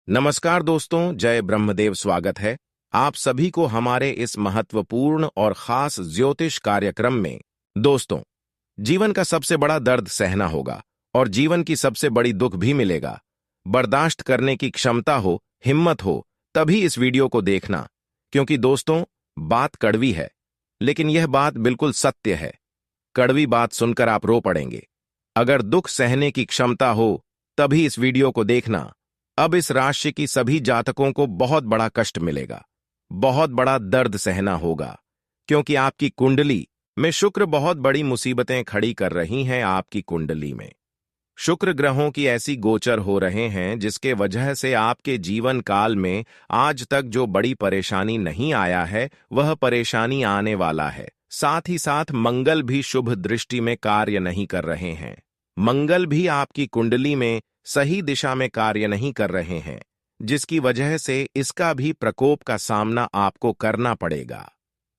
नमस्कार दोस्तों, जय ब्रह्मदेव। स्वागत है आप सभी को हमारे इस महत्वपूर्ण और खास ज्योतिष कार्यक्रम में। दोस्तों, जीवन का सबसे बड़ा दर्द सहना होगा और जीवन की सबसे बड़ी दुख भी मिलेगा। बर्दाश्त करने की क्षमता हो, हिम्मत हो, तभी इस वीडियो को देखना, क्योंकि दोस्तों बात कड़वी है, लेकिन यह बात बिल्कुल सत्य है। कड़वी बात सुनकर आप रो पड़ेंगे। अगर दुख सहने की क्षमता हो तभी इस वीडियो को देखना। अब इस राशि की सभी जातकों को बहुत बड़ा कष्ट मिलेगा, बहुत बड़ा दर्द सहना होगा, क्योंकि आपकी कुंडली में शुक्र बहुत बड़ी मुसीबतें खड़ी कर रही हैं। आपकी कुंडली में शुक्र ग्रहों की ऐसी गोचर हो रहे हैं जिसके वजह से आपके जीवन काल में आज तक जो बड़ी परेशानी नहीं आया है वह परेशानी आने वाला है। साथ ही साथ मंगल भी शुभ दृष्टि में कार्य नहीं कर रहे हैं। मंगल भी आपकी कुंडली में सही दिशा में कार्य नहीं कर रहे हैं, जिसकी वजह से इसका भी प्रकोप का सामना आपको करना पड़ेगा।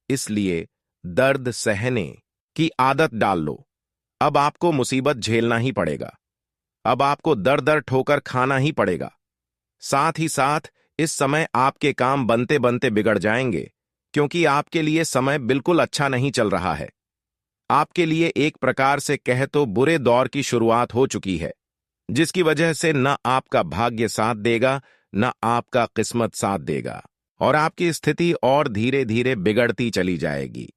इसलिए दर्द सहने की आदत डाल लो। अब आपको मुसीबत झेलना ही पड़ेगा। अब आपको दर दर ठोकर खाना ही पड़ेगा। साथ ही साथ इस समय आपके काम बनते बनते बिगड़ जाएंगे, क्योंकि आपके लिए समय बिल्कुल अच्छा नहीं चल रहा है। आपके लिए एक प्रकार से कह तो बुरे दौर की शुरुआत हो चुकी है, जिसकी वजह से न आपका भाग्य साथ देगा, न आपका किस्मत साथ देगा, और आपकी स्थिति और धीरे धीरे बिगड़ती चली जाएगी।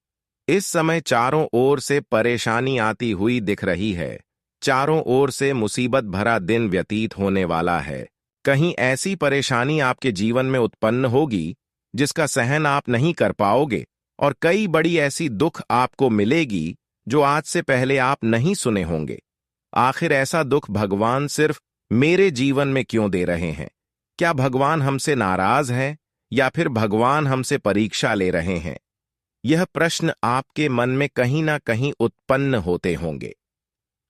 इस समय चारों ओर से परेशानी आती हुई दिख रही है। चारों ओर से मुसीबत भरा दिन व्यतीत होने वाला है। कहीं ऐसी परेशानी आपके जीवन में उत्पन्न होगी जिसका सहन आप नहीं कर पाओगे, और कई बड़ी ऐसी दुख आपको मिलेगी जो आज से पहले आप नहीं सुने होंगे। आखिर ऐसा दुख भगवान सिर्फ मेरे जीवन में क्यों दे रहे हैं? क्या भगवान हमसे नाराज हैं या फिर भगवान हमसे परीक्षा ले रहे हैं? यह प्रश्न आपके मन में कहीं ना कहीं उत्पन्न होते होंगे।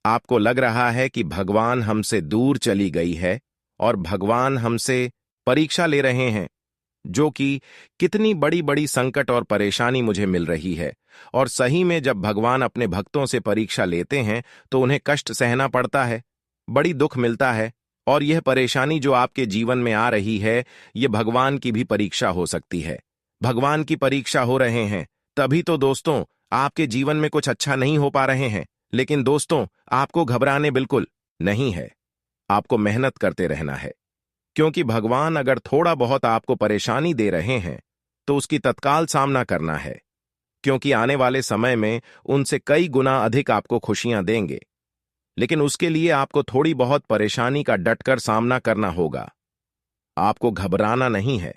आपको लग रहा है कि भगवान हमसे दूर चली गई है और भगवान हमसे परीक्षा ले रहे हैं, जो कि कितनी बड़ी बड़ी संकट और परेशानी मुझे मिल रही है। और सही में जब भगवान अपने भक्तों से परीक्षा लेते हैं तो उन्हें कष्ट सहना पड़ता है, बड़ी दुख मिलता है। और यह परेशानी जो आपके जीवन में आ रही है, यह भगवान की भी परीक्षा हो सकती है। भगवान की परीक्षा हो रहे हैं, तभी तो दोस्तों आपके जीवन में कुछ अच्छा नहीं हो पा रहे हैं। लेकिन दोस्तों, आपको घबराने बिल्कुल नहीं है। आपको मेहनत करते रहना है, क्योंकि भगवान अगर थोड़ा बहुत आपको परेशानी दे रहे हैं तो उसकी तत्काल सामना करना है, क्योंकि आने वाले समय में उनसे कई गुना अधिक आपको खुशियां देंगे। लेकिन उसके लिए आपको थोड़ी बहुत परेशानी का डटकर सामना करना होगा। आपको घबराना नहीं है।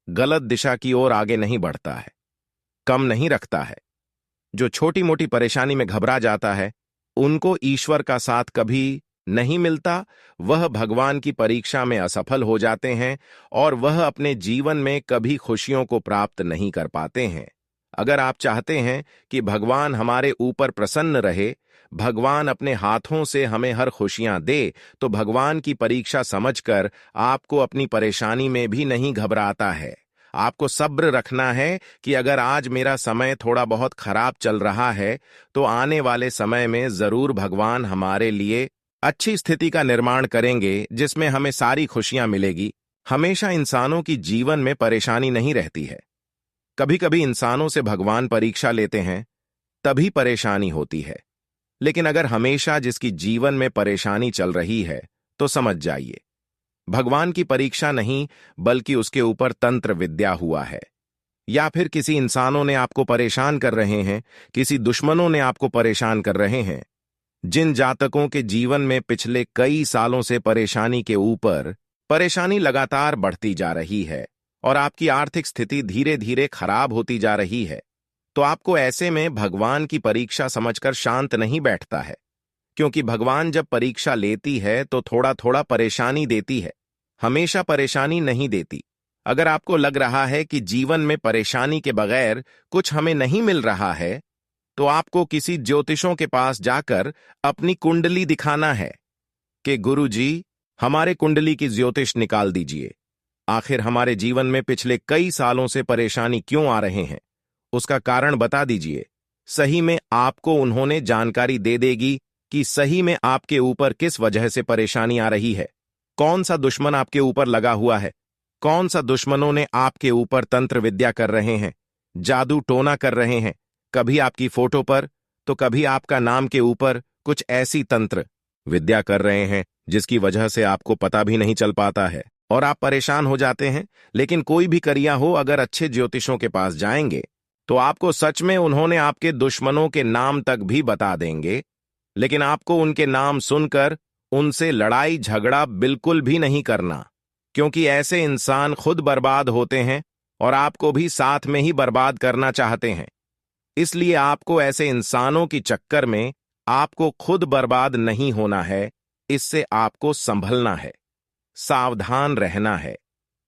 गलत दिशा की ओर आगे नहीं बढ़ता है, कम नहीं रखता है। जो छोटी मोटी परेशानी में घबरा जाता है, उनको ईश्वर का साथ कभी नहीं मिलता। वह भगवान की परीक्षा में असफल हो जाते हैं और वह अपने जीवन में कभी खुशियों को प्राप्त नहीं कर पाते हैं। अगर आप चाहते हैं कि भगवान हमारे ऊपर प्रसन्न रहे, भगवान अपने हाथों से हमें हर खुशियां दे, तो भगवान की परीक्षा समझकर आपको अपनी परेशानी में भी नहीं घबराता है। आपको सब्र रखना है कि अगर आज मेरा समय थोड़ा बहुत खराब चल रहा है, तो आने वाले समय में जरूर भगवान हमारे लिए अच्छी स्थिति का निर्माण करेंगे, जिसमें हमें सारी खुशियां मिलेगी। हमेशा इंसानों की जीवन में परेशानी नहीं रहती है। कभी कभी इंसानों से भगवान परीक्षा लेते हैं, तभी परेशानी होती है। लेकिन अगर हमेशा जिसकी जीवन में परेशानी चल रही है, तो समझ जाइए भगवान की परीक्षा नहीं, बल्कि उसके ऊपर तंत्र विद्या हुआ है। या फिर किसी इंसानों ने आपको परेशान कर रहे हैं, किसी दुश्मनों ने आपको परेशान कर रहे हैं। जिन जातकों के जीवन में पिछले कई सालों से परेशानी के ऊपर परेशानी लगातार बढ़ती जा रही है और आपकी आर्थिक स्थिति धीरे धीरे खराब होती जा रही है, तो आपको ऐसे में भगवान की परीक्षा समझकर शांत नहीं बैठता है। क्योंकि भगवान जब परीक्षा लेती है तो थोड़ा थोड़ा परेशानी देती है, हमेशा परेशानी नहीं देती। अगर आपको लग रहा है कि जीवन में परेशानी के बगैर कुछ हमें नहीं मिल रहा है, तो आपको किसी ज्योतिषों के पास जाकर अपनी कुंडली दिखाना है कि गुरु जी, हमारे कुंडली की ज्योतिष निकाल दीजिए। आखिर हमारे जीवन में पिछले कई सालों से परेशानी क्यों आ रहे हैं, उसका कारण बता दीजिए। सही में आपको उन्होंने जानकारी दे देगी कि सही में आपके ऊपर किस वजह से परेशानी आ रही है, कौन सा दुश्मन आपके ऊपर लगा हुआ है, कौन सा दुश्मनों ने आपके ऊपर तंत्र विद्या कर रहे हैं, जादू टोना कर रहे हैं, कभी आपकी फोटो पर तो कभी आपका नाम के ऊपर कुछ ऐसी तंत्र विद्या कर रहे हैं जिसकी वजह से आपको पता भी नहीं चल पाता है और आप परेशान हो जाते हैं। लेकिन कोई भी करिया हो, अगर अच्छे ज्योतिषों के पास जाएंगे तो आपको सच में उन्होंने आपके दुश्मनों के नाम तक भी बता देंगे, लेकिन आपको उनके नाम सुनकर उनसे लड़ाई झगड़ा बिल्कुल भी नहीं करना, क्योंकि ऐसे इंसान खुद बर्बाद होते हैं और आपको भी साथ में ही बर्बाद करना चाहते हैं। इसलिए आपको ऐसे इंसानों की चक्कर में आपको खुद बर्बाद नहीं होना है, इससे आपको संभलना है, सावधान रहना है।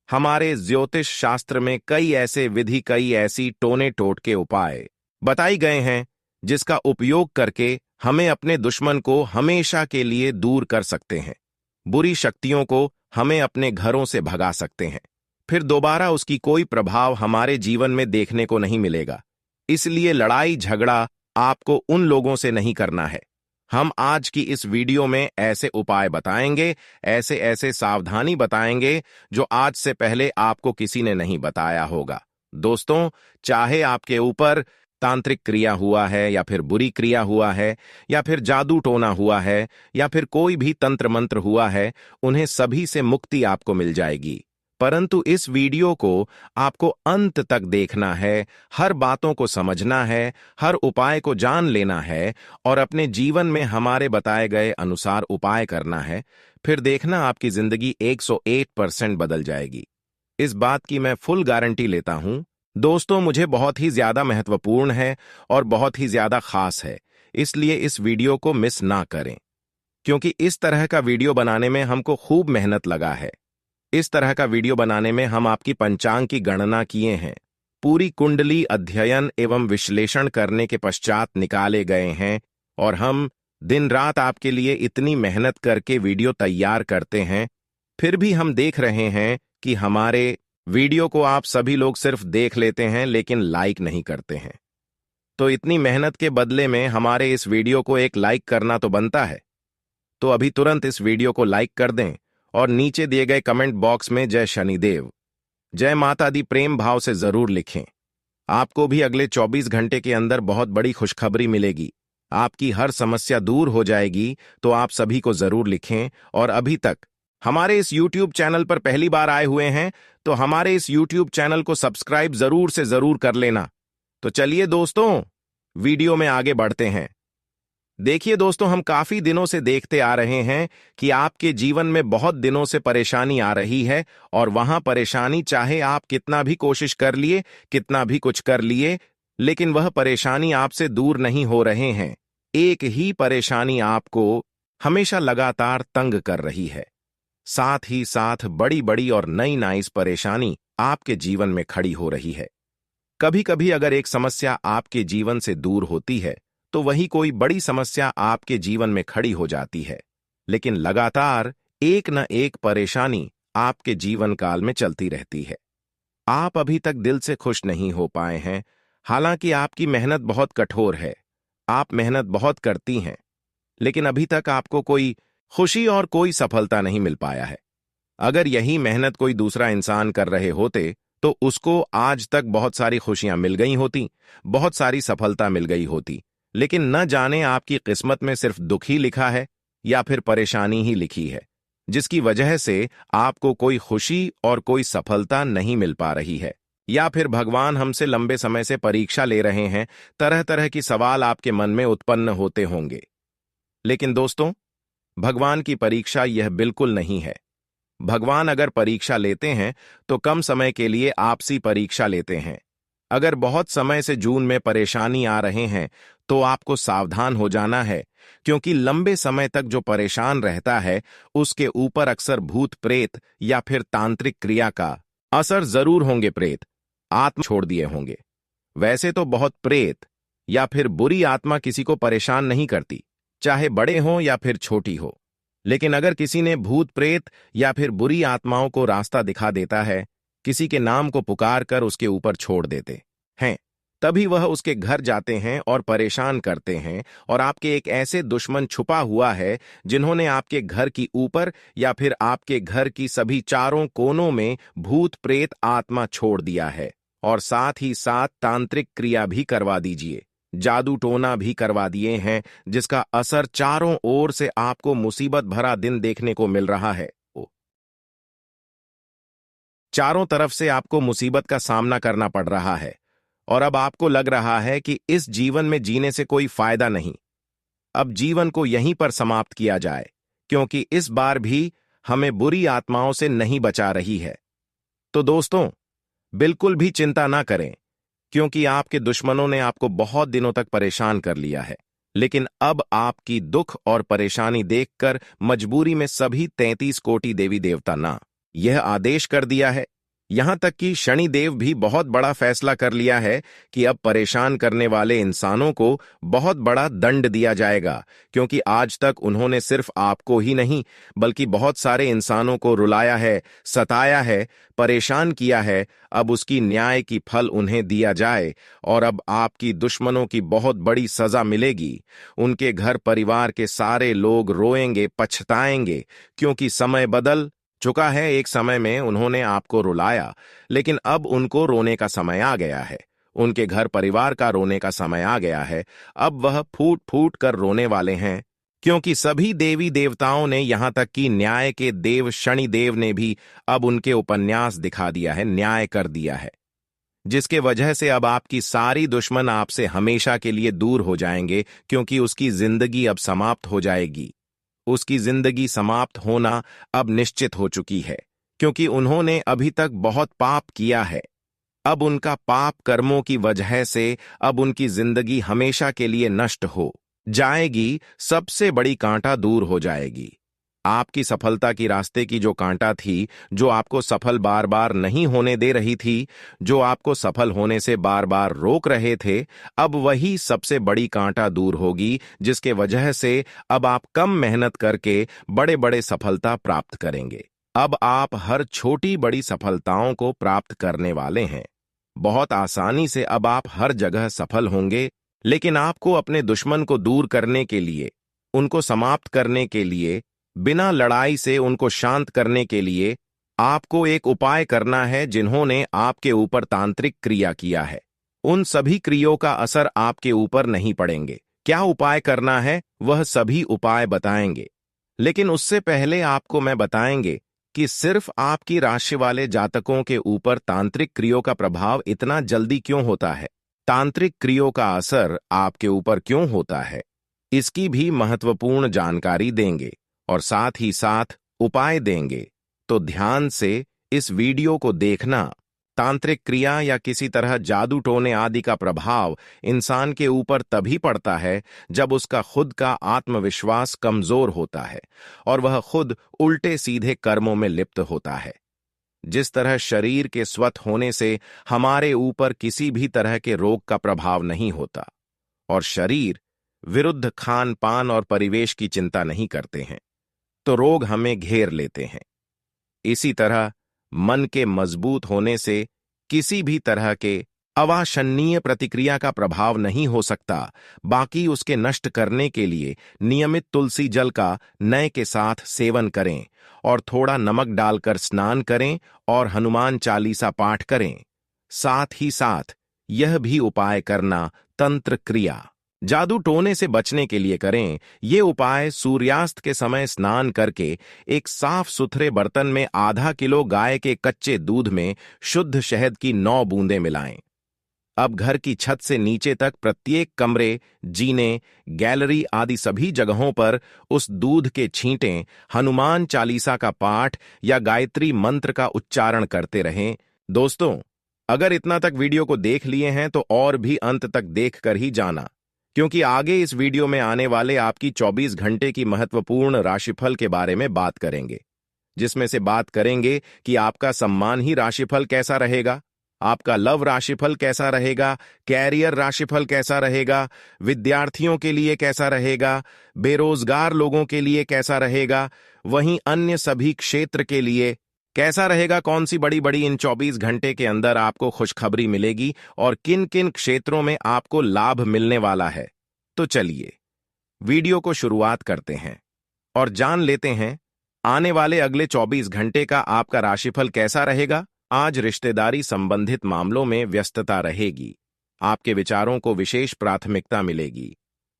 हमारे ज्योतिष शास्त्र में कई ऐसे विधि, कई ऐसी टोने टोटके उपाय बताई गए हैं जिसका उपयोग करके हमें अपने दुश्मन को हमेशा के लिए दूर कर सकते हैं, बुरी शक्तियों को हमें अपने घरों से भगा सकते हैं, फिर दोबारा उसकी कोई प्रभाव हमारे जीवन में देखने को नहीं मिलेगा। इसलिए लड़ाई झगड़ा आपको उन लोगों से नहीं करना है। हम आज की इस वीडियो में ऐसे उपाय बताएंगे, ऐसे ऐसे सावधानी बताएंगे जो आज से पहले आपको किसी ने नहीं बताया होगा। दोस्तों, चाहे आपके ऊपर तांत्रिक क्रिया हुआ है या फिर बुरी क्रिया हुआ है या फिर जादू टोना हुआ है या फिर कोई भी तंत्र मंत्र हुआ है, उन्हें सभी से मुक्ति आपको मिल जाएगी। परंतु इस वीडियो को आपको अंत तक देखना है, हर बातों को समझना है, हर उपाय को जान लेना है और अपने जीवन में हमारे बताए गए अनुसार उपाय करना है। फिर देखना आपकी जिंदगी 101% बदल जाएगी। इस बात की मैं फुल गारंटी लेता हूं। दोस्तों, मुझे बहुत ही ज्यादा महत्वपूर्ण है और बहुत ही ज्यादा खास है, इसलिए इस वीडियो को मिस ना करें, क्योंकि इस तरह का वीडियो बनाने में हमको खूब मेहनत लगा है। इस तरह का वीडियो बनाने में हम आपकी पंचांग की गणना किए हैं, पूरी कुंडली अध्ययन एवं विश्लेषण करने के पश्चात निकाले गए हैं और हम दिन रात आपके लिए इतनी मेहनत करके वीडियो तैयार करते हैं, फिर भी हम देख रहे हैं कि हमारे वीडियो को आप सभी लोग सिर्फ देख लेते हैं लेकिन लाइक नहीं करते हैं। तो इतनी मेहनत के बदले में हमारे इस वीडियो को एक लाइक करना तो बनता है। तो अभी तुरंत इस वीडियो को लाइक कर दें और नीचे दिए गए कमेंट बॉक्स में जय शनिदेव, जय माता दी प्रेम भाव से जरूर लिखें। आपको भी अगले 24 घंटे के अंदर बहुत बड़ी खुशखबरी मिलेगी, आपकी हर समस्या दूर हो जाएगी। तो आप सभी को जरूर लिखें और अभी तक हमारे इस YouTube चैनल पर पहली बार आए हुए हैं तो हमारे इस YouTube चैनल को सब्सक्राइब जरूर से जरूर कर लेना। तो चलिए दोस्तों, वीडियो में आगे बढ़ते हैं। देखिए दोस्तों, हम काफी दिनों से देखते आ रहे हैं कि आपके जीवन में बहुत दिनों से परेशानी आ रही है और वहां परेशानी, चाहे आप कितना भी कोशिश कर लिए, कितना भी कुछ कर लिए, लेकिन वह परेशानी आपसे दूर नहीं हो रहे हैं। एक ही परेशानी आपको हमेशा लगातार तंग कर रही है, साथ ही साथ बड़ी बड़ी और नई नई परेशानी आपके जीवन में खड़ी हो रही है। कभी कभी अगर एक समस्या आपके जीवन से दूर होती है तो वही कोई बड़ी समस्या आपके जीवन में खड़ी हो जाती है, लेकिन लगातार एक न एक परेशानी आपके जीवन काल में चलती रहती है। आप अभी तक दिल से खुश नहीं हो पाए हैं, हालांकि आपकी मेहनत बहुत कठोर है, आप मेहनत बहुत करती हैं, लेकिन अभी तक आपको कोई खुशी और कोई सफलता नहीं मिल पाया है। अगर यही मेहनत कोई दूसरा इंसान कर रहे होते तो उसको आज तक बहुत सारी खुशियां मिल गई होती, बहुत सारी सफलता मिल गई होती, लेकिन न जाने आपकी किस्मत में सिर्फ दुख ही लिखा है या फिर परेशानी ही लिखी है, जिसकी वजह से आपको कोई खुशी और कोई सफलता नहीं मिल पा रही है। या फिर भगवान हमसे लंबे समय से परीक्षा ले रहे हैं, तरह तरह की सवाल आपके मन में उत्पन्न होते होंगे। लेकिन दोस्तों, भगवान की परीक्षा यह बिल्कुल नहीं है। भगवान अगर परीक्षा लेते हैं तो कम समय के लिए आपसी परीक्षा लेते हैं। अगर बहुत समय से जून में परेशानी आ रहे हैं तो आपको सावधान हो जाना है, क्योंकि लंबे समय तक जो परेशान रहता है उसके ऊपर अक्सर भूत प्रेत या फिर तांत्रिक क्रिया का असर जरूर होंगे। प्रेत आत्मा छोड़ दिए होंगे। वैसे तो बहुत प्रेत या फिर बुरी आत्मा किसी को परेशान नहीं करती, चाहे बड़े हों या फिर छोटी हो, लेकिन अगर किसी ने भूत प्रेत या फिर बुरी आत्माओं को रास्ता दिखा देता है, किसी के नाम को पुकार कर उसके ऊपर छोड़ देते हैं, तभी वह उसके घर जाते हैं और परेशान करते हैं, और आपके एक ऐसे दुश्मन छुपा हुआ है जिन्होंने आपके घर की ऊपर या फिर आपके घर की सभी चारों कोनों में भूत प्रेत आत्मा छोड़ दिया है। और साथ ही साथ तांत्रिक क्रिया भी करवा दीजिए, जादू टोना भी करवा दिए हैं, जिसका असर चारों ओर से आपको मुसीबत भरा दिन देखने को मिल रहा है। चारों तरफ से आपको मुसीबत का सामना करना पड़ रहा है, और अब आपको लग रहा है कि इस जीवन में जीने से कोई फायदा नहीं, अब जीवन को यहीं पर समाप्त किया जाए, क्योंकि इस बार भी हमें बुरी आत्माओं से नहीं बचा रही है। तो दोस्तों, बिल्कुल भी चिंता ना करें, क्योंकि आपके दुश्मनों ने आपको बहुत दिनों तक परेशान कर लिया है। लेकिन अब आपकी दुख और परेशानी देखकर मजबूरी में सभी 33 कोटि देवी देवता ना यह आदेश कर दिया है, यहां तक कि शनिदेव भी बहुत बड़ा फैसला कर लिया है कि अब परेशान करने वाले इंसानों को बहुत बड़ा दंड दिया जाएगा, क्योंकि आज तक उन्होंने सिर्फ आपको ही नहीं बल्कि बहुत सारे इंसानों को रुलाया है, सताया है, परेशान किया है। अब उसकी न्याय की फल उन्हें दिया जाए, और अब आपकी दुश्मनों की बहुत बड़ी सजा मिलेगी। उनके घर परिवार के सारे लोग रोएंगे, पछताएंगे, क्योंकि समय बदल चुका है। एक समय में उन्होंने आपको रुलाया, लेकिन अब उनको रोने का समय आ गया है। उनके घर परिवार का रोने का समय आ गया है। अब वह फूट फूट कर रोने वाले हैं, क्योंकि सभी देवी देवताओं ने, यहां तक कि न्याय के देव शनिदेव ने भी अब उनके उपन्यास दिखा दिया है, न्याय कर दिया है, जिसके वजह से अब आपकी सारी दुश्मन आपसे हमेशा के लिए दूर हो जाएंगे, क्योंकि उसकी जिंदगी अब समाप्त हो जाएगी। उसकी जिंदगी समाप्त होना अब निश्चित हो चुकी है, क्योंकि उन्होंने अभी तक बहुत पाप किया है। अब उनका पाप कर्मों की वजह से अब उनकी जिंदगी हमेशा के लिए नष्ट हो जाएगी। सबसे बड़ी कांटा दूर हो जाएगी। आपकी सफलता की रास्ते की जो कांटा थी, जो आपको सफल बार बार नहीं होने दे रही थी, जो आपको सफल होने से बार बार रोक रहे थे, अब वही सबसे बड़ी कांटा दूर होगी, जिसके वजह से अब आप कम मेहनत करके बड़े बड़े सफलता प्राप्त करेंगे। अब आप हर छोटी बड़ी सफलताओं को प्राप्त करने वाले हैं। बहुत आसानी से अब आप हर जगह सफल होंगे। लेकिन आपको अपने दुश्मन को दूर करने के लिए, उनको समाप्त करने के लिए, बिना लड़ाई से उनको शांत करने के लिए आपको एक उपाय करना है। जिन्होंने आपके ऊपर तांत्रिक क्रिया किया है, उन सभी क्रियों का असर आपके ऊपर नहीं पड़ेंगे। क्या उपाय करना है, वह सभी उपाय बताएंगे, लेकिन उससे पहले आपको मैं बताएंगे कि सिर्फ आपकी राशि वाले जातकों के ऊपर तांत्रिक क्रियों का प्रभाव इतना जल्दी क्यों होता है, तांत्रिक क्रियों का असर आपके ऊपर क्यों होता है, इसकी भी महत्वपूर्ण जानकारी देंगे और साथ ही साथ उपाय देंगे। तो ध्यान से इस वीडियो को देखना। तांत्रिक क्रिया या किसी तरह जादू टोने आदि का प्रभाव इंसान के ऊपर तभी पड़ता है जब उसका खुद का आत्मविश्वास कमजोर होता है और वह खुद उल्टे सीधे कर्मों में लिप्त होता है। जिस तरह शरीर के स्वस्थ होने से हमारे ऊपर किसी भी तरह के रोग का प्रभाव नहीं होता और शरीर विरुद्ध खान पान और परिवेश की चिंता नहीं करते हैं, तो रोग हमें घेर लेते हैं। इसी तरह मन के मजबूत होने से किसी भी तरह के अवांछनीय प्रतिक्रिया का प्रभाव नहीं हो सकता। बाकी उसके नष्ट करने के लिए नियमित तुलसी जल का नय के साथ सेवन करें और थोड़ा नमक डालकर स्नान करें और हनुमान चालीसा पाठ करें। साथ ही साथ यह भी उपाय करना, तंत्र क्रिया जादू टोने से बचने के लिए करें। ये उपाय सूर्यास्त के समय स्नान करके एक साफ सुथरे बर्तन में आधा किलो गाय के कच्चे दूध में शुद्ध शहद की 9 बूंदें मिलाएं। अब घर की छत से नीचे तक प्रत्येक कमरे, जीने, गैलरी आदि सभी जगहों पर उस दूध के छींटें हनुमान चालीसा का पाठ या गायत्री मंत्र का उच्चारण करते रहें। दोस्तों, अगर इतना तक वीडियो को देख लिए हैं तो और भी अंत तक देख कर ही जाना, क्योंकि आगे इस वीडियो में आने वाले आपकी 24 घंटे की महत्वपूर्ण राशिफल के बारे में बात करेंगे, जिसमें से बात करेंगे कि आपका सम्मान ही राशिफल कैसा रहेगा, आपका लव राशिफल कैसा रहेगा, कैरियर राशिफल कैसा रहेगा, विद्यार्थियों के लिए कैसा रहेगा, बेरोजगार लोगों के लिए कैसा रहेगा, वहीं अन्य सभी क्षेत्र के लिए कैसा रहेगा, कौन सी बड़ी बड़ी इन 24 घंटे के अंदर आपको खुशखबरी मिलेगी और किन किन क्षेत्रों में आपको लाभ मिलने वाला है। तो चलिए वीडियो को शुरुआत करते हैं और जान लेते हैं आने वाले अगले 24 घंटे का आपका राशिफल कैसा रहेगा। आज रिश्तेदारी संबंधित मामलों में व्यस्तता रहेगी। आपके विचारों को विशेष प्राथमिकता मिलेगी।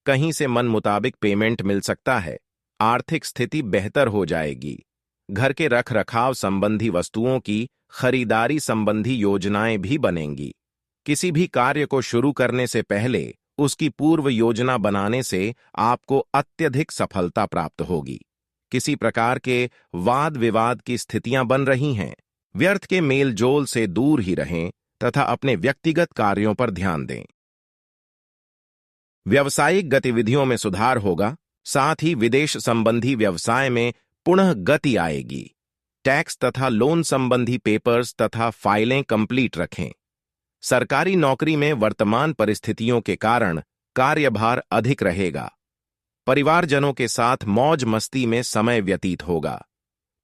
कहीं से मन मुताबिक पेमेंट मिल सकता है। आर्थिक स्थिति बेहतर हो जाएगी। घर के रख रखाव संबंधी वस्तुओं की खरीदारी संबंधी योजनाएं भी बनेंगी। किसी भी कार्य को शुरू करने से पहले उसकी पूर्व योजना बनाने से आपको अत्यधिक सफलता प्राप्त होगी। किसी प्रकार के वाद विवाद की स्थितियां बन रही हैं। व्यर्थ के मेल जोल से दूर ही रहें तथा अपने व्यक्तिगत कार्यों पर ध्यान दें। व्यावसायिक गतिविधियों में सुधार होगा। साथ ही विदेश संबंधी व्यवसाय में पुनः गति आएगी। टैक्स तथा लोन संबंधी पेपर्स तथा फाइलें कंप्लीट रखें। सरकारी नौकरी में वर्तमान परिस्थितियों के कारण कार्यभार अधिक रहेगा। परिवारजनों के साथ मौज मस्ती में समय व्यतीत होगा।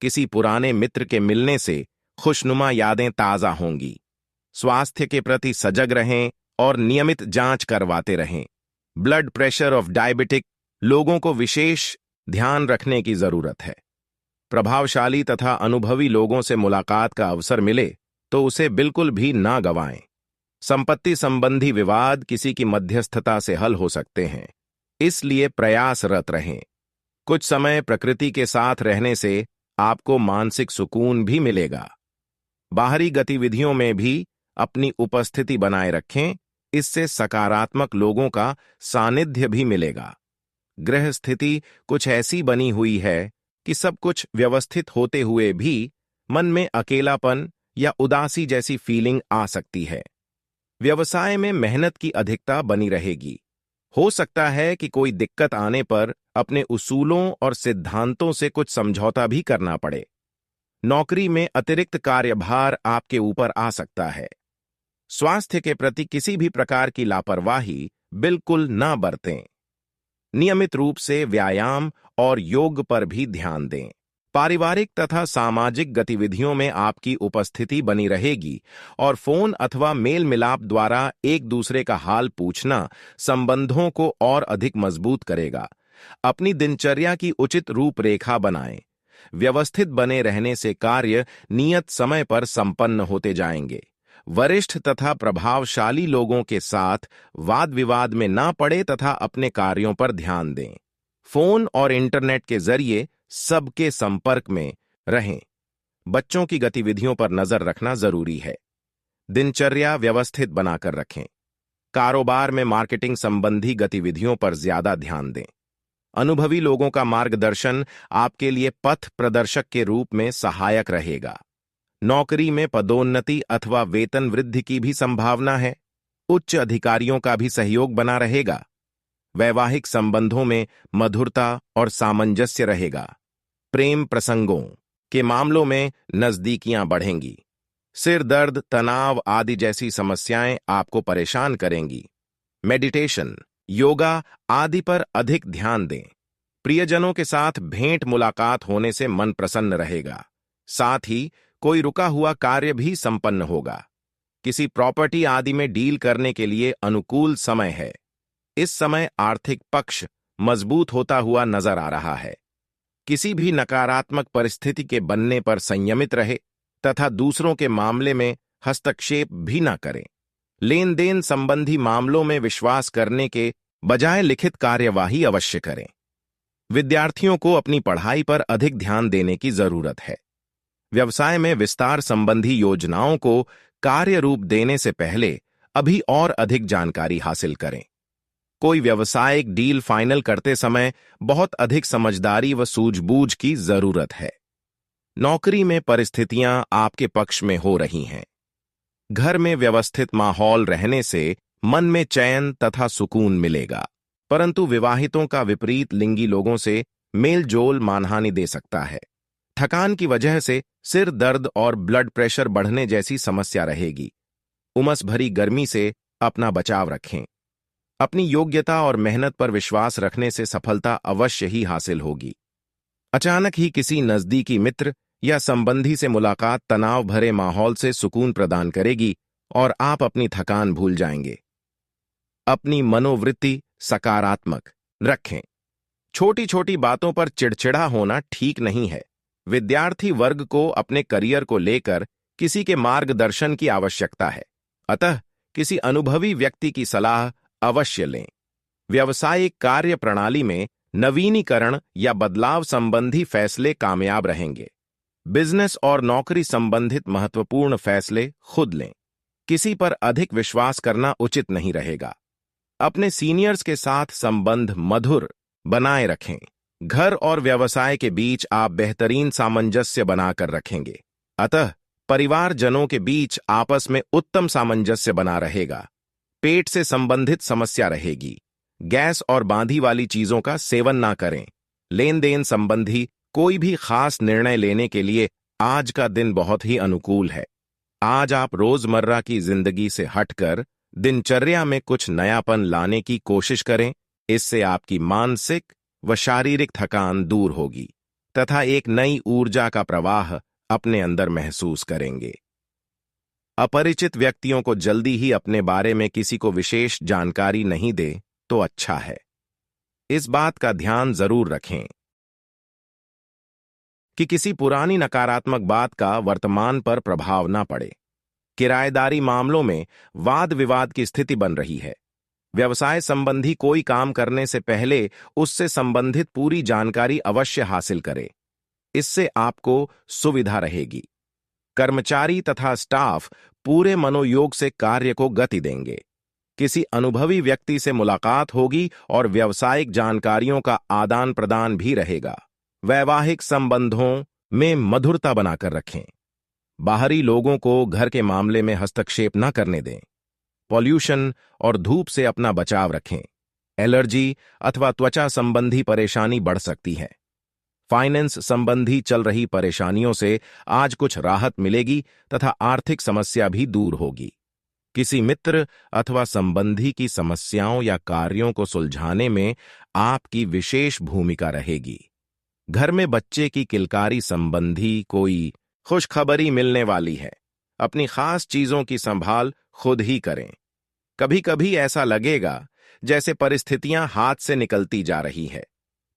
किसी पुराने मित्र के मिलने से खुशनुमा यादें ताजा होंगी। स्वास्थ्य के प्रति सजग रहें और नियमित जांच करवाते रहें। ब्लड प्रेशर और डायबिटिक लोगों को विशेष ध्यान रखने की जरूरत है। प्रभावशाली तथा अनुभवी लोगों से मुलाकात का अवसर मिले तो उसे बिल्कुल भी ना गंवाएं। संपत्ति संबंधी विवाद किसी की मध्यस्थता से हल हो सकते हैं, इसलिए प्रयासरत रहें। कुछ समय प्रकृति के साथ रहने से आपको मानसिक सुकून भी मिलेगा। बाहरी गतिविधियों में भी अपनी उपस्थिति बनाए रखें, इससे सकारात्मक लोगों का सानिध्य भी मिलेगा। ग्रह स्थिति कुछ ऐसी बनी हुई है कि सब कुछ व्यवस्थित होते हुए भी मन में अकेलापन या उदासी जैसी फीलिंग आ सकती है। व्यवसाय में मेहनत की अधिकता बनी रहेगी। हो सकता है कि कोई दिक्कत आने पर अपने उसूलों और सिद्धांतों से कुछ समझौता भी करना पड़े। नौकरी में अतिरिक्त कार्यभार आपके ऊपर आ सकता है। स्वास्थ्य के प्रति किसी भी प्रकार की लापरवाही बिल्कुल ना बरतें। नियमित रूप से व्यायाम और योग पर भी ध्यान दें। पारिवारिक तथा सामाजिक गतिविधियों में आपकी उपस्थिति बनी रहेगी और फोन अथवा मेल मिलाप द्वारा एक दूसरे का हाल पूछना संबंधों को और अधिक मजबूत करेगा। अपनी दिनचर्या की उचित रूपरेखा बनाएं। व्यवस्थित बने रहने से कार्य नियत समय पर संपन्न होते जाएंगे। वरिष्ठ तथा प्रभावशाली लोगों के साथ वाद विवाद में ना पड़े तथा अपने कार्यों पर ध्यान दें। फोन और इंटरनेट के जरिए सबके संपर्क में रहें। बच्चों की गतिविधियों पर नजर रखना जरूरी है। दिनचर्या व्यवस्थित बनाकर रखें। कारोबार में मार्केटिंग संबंधी गतिविधियों पर ज्यादा ध्यान दें। अनुभवी लोगों का मार्गदर्शन आपके लिए पथ प्रदर्शक के रूप में सहायक रहेगा। नौकरी में पदोन्नति अथवा वेतन वृद्धि की भी संभावना है। उच्च अधिकारियों का भी सहयोग बना रहेगा। वैवाहिक संबंधों में मधुरता और सामंजस्य रहेगा। प्रेम प्रसंगों के मामलों में नजदीकियां बढ़ेंगी। सिर दर्द, तनाव आदि जैसी समस्याएं आपको परेशान करेंगी। मेडिटेशन, योगा आदि पर अधिक ध्यान दें। प्रियजनों के साथ भेंट मुलाकात होने से मन प्रसन्न रहेगा। साथ ही कोई रुका हुआ कार्य भी संपन्न होगा। किसी प्रॉपर्टी आदि में डील करने के लिए अनुकूल समय है। इस समय आर्थिक पक्ष मजबूत होता हुआ नजर आ रहा है। किसी भी नकारात्मक परिस्थिति के बनने पर संयमित रहे तथा दूसरों के मामले में हस्तक्षेप भी न करें। लेन देन संबंधी मामलों में विश्वास करने के बजाय लिखित कार्यवाही अवश्य करें। विद्यार्थियों को अपनी पढ़ाई पर अधिक ध्यान देने की जरूरत है। व्यवसाय में विस्तार संबंधी योजनाओं को कार्य रूप देने से पहले अभी और अधिक जानकारी हासिल करें। कोई व्यावसायिक डील फाइनल करते समय बहुत अधिक समझदारी व सूझबूझ की जरूरत है। नौकरी में परिस्थितियां आपके पक्ष में हो रही हैं। घर में व्यवस्थित माहौल रहने से मन में चैन तथा सुकून मिलेगा, परंतु विवाहितों का विपरीत लिंगी लोगों से मेलजोल मानहानि दे सकता है। थकान की वजह से सिर दर्द और ब्लड प्रेशर बढ़ने जैसी समस्या रहेगी। उमस भरी गर्मी से अपना बचाव रखें। अपनी योग्यता और मेहनत पर विश्वास रखने से सफलता अवश्य ही हासिल होगी। अचानक ही किसी नजदीकी मित्र या संबंधी से मुलाकात तनाव भरे माहौल से सुकून प्रदान करेगी और आप अपनी थकान भूल जाएंगे। अपनी मनोवृत्ति सकारात्मक रखें। छोटी छोटी बातों पर चिड़चिड़ा होना ठीक नहीं है। विद्यार्थी वर्ग को अपने करियर को लेकर किसी के मार्गदर्शन की आवश्यकता है, अतः किसी अनुभवी व्यक्ति की सलाह अवश्य लें। व्यावसायिक कार्य प्रणाली में नवीनीकरण या बदलाव संबंधी फैसले कामयाब रहेंगे। बिजनेस और नौकरी संबंधित महत्वपूर्ण फैसले खुद लें। किसी पर अधिक विश्वास करना उचित नहीं रहेगा। अपने सीनियर्स के साथ संबंध मधुर बनाए रखें। घर और व्यवसाय के बीच आप बेहतरीन सामंजस्य बनाकर रखेंगे, अतः परिवारजनों के बीच आपस में उत्तम सामंजस्य बना रहेगा। पेट से संबंधित समस्या रहेगी। गैस और बांधी वाली चीजों का सेवन ना करें। लेन देन संबंधी कोई भी खास निर्णय लेने के लिए आज का दिन बहुत ही अनुकूल है। आज आप रोजमर्रा की जिंदगी से हटकर दिनचर्या में कुछ नयापन लाने की कोशिश करें। इससे आपकी मानसिक व शारीरिक थकान दूर होगी तथा एक नई ऊर्जा का प्रवाह अपने अंदर महसूस करेंगे। अपरिचित व्यक्तियों को जल्दी ही अपने बारे में किसी को विशेष जानकारी नहीं दे तो अच्छा है। इस बात का ध्यान जरूर रखें कि किसी पुरानी नकारात्मक बात का वर्तमान पर प्रभाव न पड़े। किराएदारी मामलों में वाद विवाद की स्थिति बन रही है। व्यवसाय संबंधी कोई काम करने से पहले उससे संबंधित पूरी जानकारी अवश्य हासिल करें। इससे आपको सुविधा रहेगी। कर्मचारी तथा स्टाफ पूरे मनोयोग से कार्य को गति देंगे। किसी अनुभवी व्यक्ति से मुलाकात होगी और व्यावसायिक जानकारियों का आदान प्रदान भी रहेगा। वैवाहिक संबंधों में मधुरता बनाकर रखें। बाहरी लोगों को घर के मामले में हस्तक्षेप न करने दें। पॉल्यूशन और धूप से अपना बचाव रखें। एलर्जी अथवा त्वचा संबंधी परेशानी बढ़ सकती है। फाइनेंस संबंधी चल रही परेशानियों से आज कुछ राहत मिलेगी तथा आर्थिक समस्या भी दूर होगी। किसी मित्र अथवा संबंधी की समस्याओं या कार्यों को सुलझाने में आपकी विशेष भूमिका रहेगी। घर में बच्चे की किलकारी संबंधी कोई खुशखबरी मिलने वाली है। अपनी खास चीजों की संभाल खुद ही करें। कभी कभी ऐसा लगेगा जैसे परिस्थितियां हाथ से निकलती जा रही है,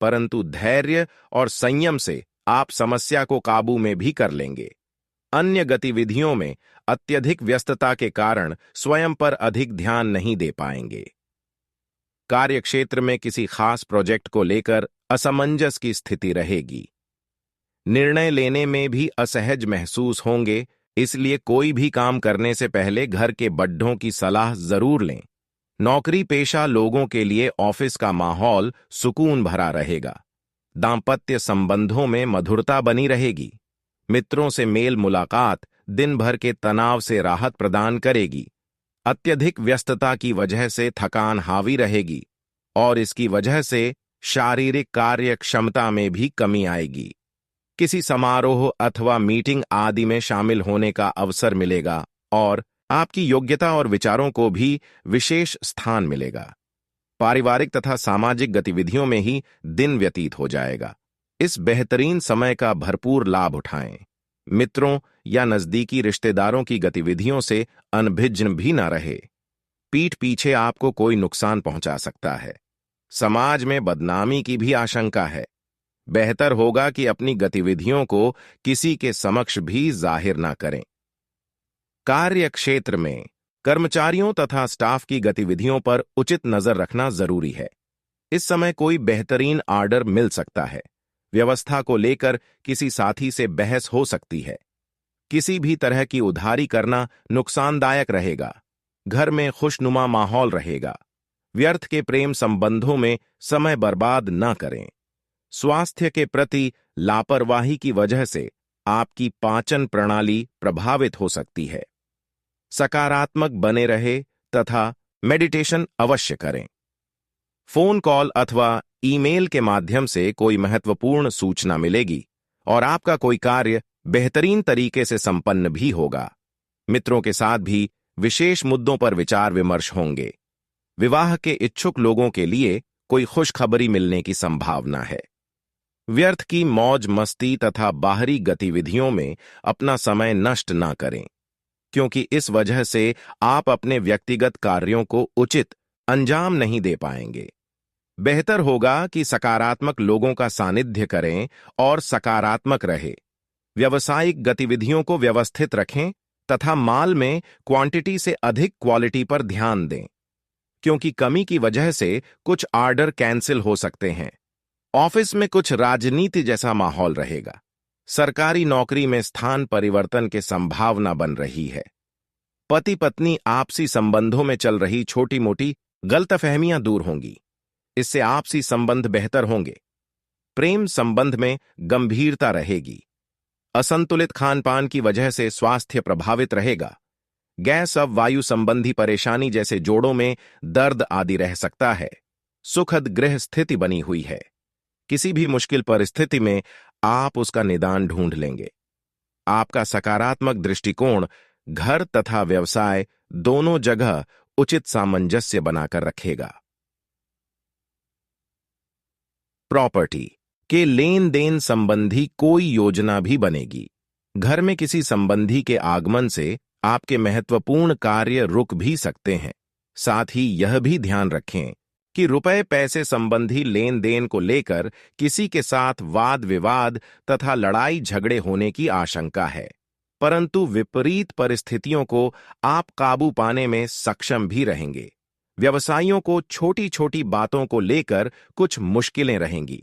परंतु धैर्य और संयम से आप समस्या को काबू में भी कर लेंगे। अन्य गतिविधियों में अत्यधिक व्यस्तता के कारण स्वयं पर अधिक ध्यान नहीं दे पाएंगे। कार्यक्षेत्र में किसी खास प्रोजेक्ट को लेकर असमंजस की स्थिति रहेगी। निर्णय लेने में भी असहज महसूस होंगे, इसलिए कोई भी काम करने से पहले घर के बड्ढों की सलाह जरूर लें। नौकरी पेशा लोगों के लिए ऑफिस का माहौल सुकून भरा रहेगा। दांपत्य संबंधों में मधुरता बनी रहेगी। मित्रों से मेल मुलाकात दिन भर के तनाव से राहत प्रदान करेगी। अत्यधिक व्यस्तता की वजह से थकान हावी रहेगी और इसकी वजह से शारीरिक कार्य क्षमता में भी कमी आएगी। किसी समारोह अथवा मीटिंग आदि में शामिल होने का अवसर मिलेगा और आपकी योग्यता और विचारों को भी विशेष स्थान मिलेगा। पारिवारिक तथा सामाजिक गतिविधियों में ही दिन व्यतीत हो जाएगा। इस बेहतरीन समय का भरपूर लाभ उठाएं। मित्रों या नजदीकी रिश्तेदारों की गतिविधियों से अनभिज्ञ भी न रहे। पीठ पीछे आपको कोई नुकसान पहुंचा सकता है। समाज में बदनामी की भी आशंका है। बेहतर होगा कि अपनी गतिविधियों को किसी के समक्ष भी जाहिर ना करें। कार्य क्षेत्र में कर्मचारियों तथा स्टाफ की गतिविधियों पर उचित नजर रखना जरूरी है। इस समय कोई बेहतरीन आर्डर मिल सकता है। व्यवस्था को लेकर किसी साथी से बहस हो सकती है। किसी भी तरह की उधारी करना नुकसानदायक रहेगा। घर में खुशनुमा माहौल रहेगा। व्यर्थ के प्रेम संबंधों में समय बर्बाद न करें। स्वास्थ्य के प्रति लापरवाही की वजह से आपकी पाचन प्रणाली प्रभावित हो सकती है। सकारात्मक बने रहे तथा मेडिटेशन अवश्य करें। फोन कॉल अथवा ईमेल के माध्यम से कोई महत्वपूर्ण सूचना मिलेगी और आपका कोई कार्य बेहतरीन तरीके से संपन्न भी होगा। मित्रों के साथ भी विशेष मुद्दों पर विचार विमर्श होंगे। विवाह के इच्छुक लोगों के लिए कोई खुशखबरी मिलने की संभावना है। व्यर्थ की मौज मस्ती तथा बाहरी गतिविधियों में अपना समय नष्ट ना करें, क्योंकि इस वजह से आप अपने व्यक्तिगत कार्यों को उचित अंजाम नहीं दे पाएंगे। बेहतर होगा कि सकारात्मक लोगों का सानिध्य करें और सकारात्मक रहे। व्यावसायिक गतिविधियों को व्यवस्थित रखें तथा माल में क्वांटिटी से अधिक क्वालिटी पर ध्यान दें, क्योंकि कमी की वजह से कुछ ऑर्डर कैंसिल हो सकते हैं। ऑफिस में कुछ राजनीति जैसा माहौल रहेगा। सरकारी नौकरी में स्थान परिवर्तन की संभावना बन रही है। पति पत्नी आपसी संबंधों में चल रही छोटी मोटी गलतफहमियां दूर होंगी। इससे आपसी संबंध बेहतर होंगे। प्रेम संबंध में गंभीरता रहेगी। असंतुलित खान पान की वजह से स्वास्थ्य प्रभावित रहेगा। गैस अब वायु संबंधी परेशानी जैसे जोड़ों में दर्द आदि रह सकता है। सुखद गृह स्थिति बनी हुई है। किसी भी मुश्किल परिस्थिति में आप उसका निदान ढूंढ लेंगे। आपका सकारात्मक दृष्टिकोण घर तथा व्यवसाय दोनों जगह उचित सामंजस्य बनाकर रखेगा। प्रॉपर्टी के लेन देन संबंधी कोई योजना भी बनेगी। घर में किसी संबंधी के आगमन से आपके महत्वपूर्ण कार्य रुक भी सकते हैं। साथ ही यह भी ध्यान रखें कि रुपए पैसे संबंधी लेन देन को लेकर किसी के साथ वाद विवाद तथा लड़ाई झगड़े होने की आशंका है, परंतु विपरीत परिस्थितियों को आप काबू पाने में सक्षम भी रहेंगे। व्यवसायियों को छोटी छोटी बातों को लेकर कुछ मुश्किलें रहेंगी।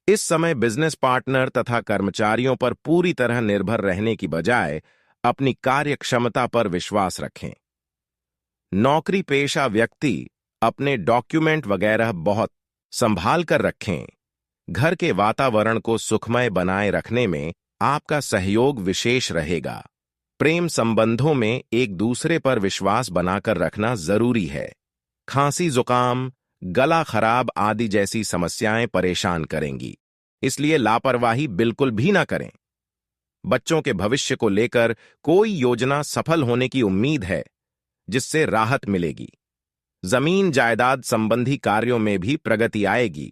इस समय बिजनेस पार्टनर तथा कर्मचारियों पर पूरी तरह निर्भर रहने की बजाय अपनी कार्य क्षमता पर विश्वास रखें। नौकरी पेशा व्यक्ति अपने डॉक्यूमेंट वगैरह बहुत संभाल कर रखें। घर के वातावरण को सुखमय बनाए रखने में आपका सहयोग विशेष रहेगा। प्रेम संबंधों में एक दूसरे पर विश्वास बनाकर रखना जरूरी है। खांसी जुकाम गला खराब आदि जैसी समस्याएं परेशान करेंगी, इसलिए लापरवाही बिल्कुल भी ना करें। बच्चों के भविष्य को लेकर कोई योजना सफल होने की उम्मीद है, जिससे राहत मिलेगी। जमीन जायदाद संबंधी कार्यों में भी प्रगति आएगी।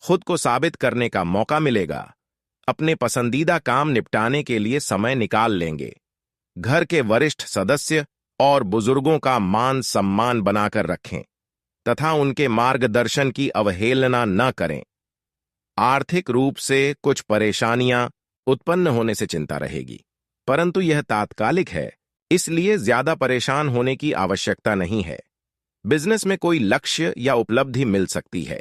खुद को साबित करने का मौका मिलेगा। अपने पसंदीदा काम निपटाने के लिए समय निकाल लेंगे। घर के वरिष्ठ सदस्य और बुजुर्गों का मान सम्मान बनाकर रखें तथा उनके मार्गदर्शन की अवहेलना न करें। आर्थिक रूप से कुछ परेशानियां उत्पन्न होने से चिंता रहेगी, परंतु यह तात्कालिक है, इसलिए ज्यादा परेशान होने की आवश्यकता नहीं है। बिजनेस में कोई लक्ष्य या उपलब्धि मिल सकती है।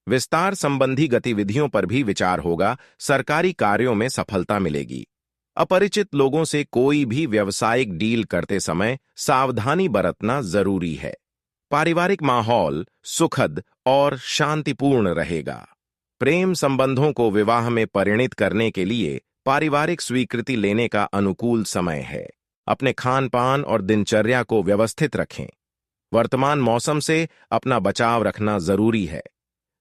विस्तार संबंधी गतिविधियों पर भी विचार होगा। सरकारी कार्यों में सफलता मिलेगी। अपरिचित लोगों से कोई भी व्यावसायिक डील करते समय सावधानी बरतना जरूरी है। पारिवारिक माहौल सुखद और शांतिपूर्ण रहेगा। प्रेम संबंधों को विवाह में परिणित करने के लिए पारिवारिक स्वीकृति लेने का अनुकूल समय है। अपने खान पान और दिनचर्या को व्यवस्थित रखें। वर्तमान मौसम से अपना बचाव रखना जरूरी है।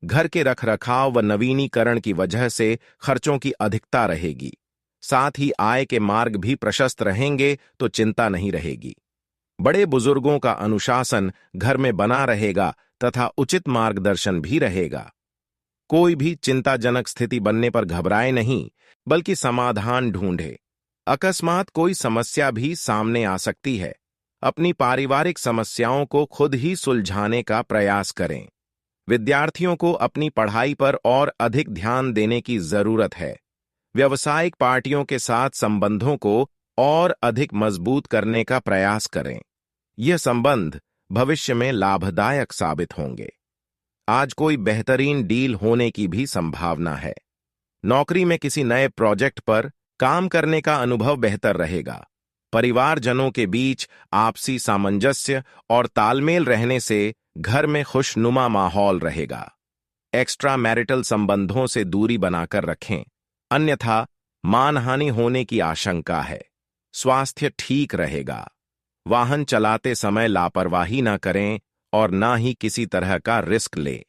घर के रखरखाव व नवीनीकरण की वजह से खर्चों की अधिकता रहेगी। साथ ही आय के मार्ग भी प्रशस्त रहेंगे तो चिंता नहीं रहेगी। बड़े बुजुर्गों का अनुशासन घर में बना रहेगा तथा उचित मार्गदर्शन भी रहेगा। कोई भी चिंताजनक स्थिति बनने पर घबराए नहीं, बल्कि समाधान ढूंढे। अकस्मात कोई समस्या भी सामने आ सकती है। अपनी पारिवारिक समस्याओं को खुद ही सुलझाने का प्रयास करें। विद्यार्थियों को अपनी पढ़ाई पर और अधिक ध्यान देने की जरूरत है। व्यावसायिक पार्टियों के साथ संबंधों को और अधिक मजबूत करने का प्रयास करें। यह संबंध भविष्य में लाभदायक साबित होंगे। आज कोई बेहतरीन डील होने की भी संभावना है। नौकरी में किसी नए प्रोजेक्ट पर काम करने का अनुभव बेहतर रहेगा। परिवारजनों के बीच आपसी सामंजस्य और तालमेल रहने से घर में खुशनुमा माहौल रहेगा। एक्स्ट्रा मैरिटल संबंधों से दूरी बनाकर रखें, अन्यथा मानहानि होने की आशंका है। स्वास्थ्य ठीक रहेगा। वाहन चलाते समय लापरवाही न करें और ना ही किसी तरह का रिस्क लें।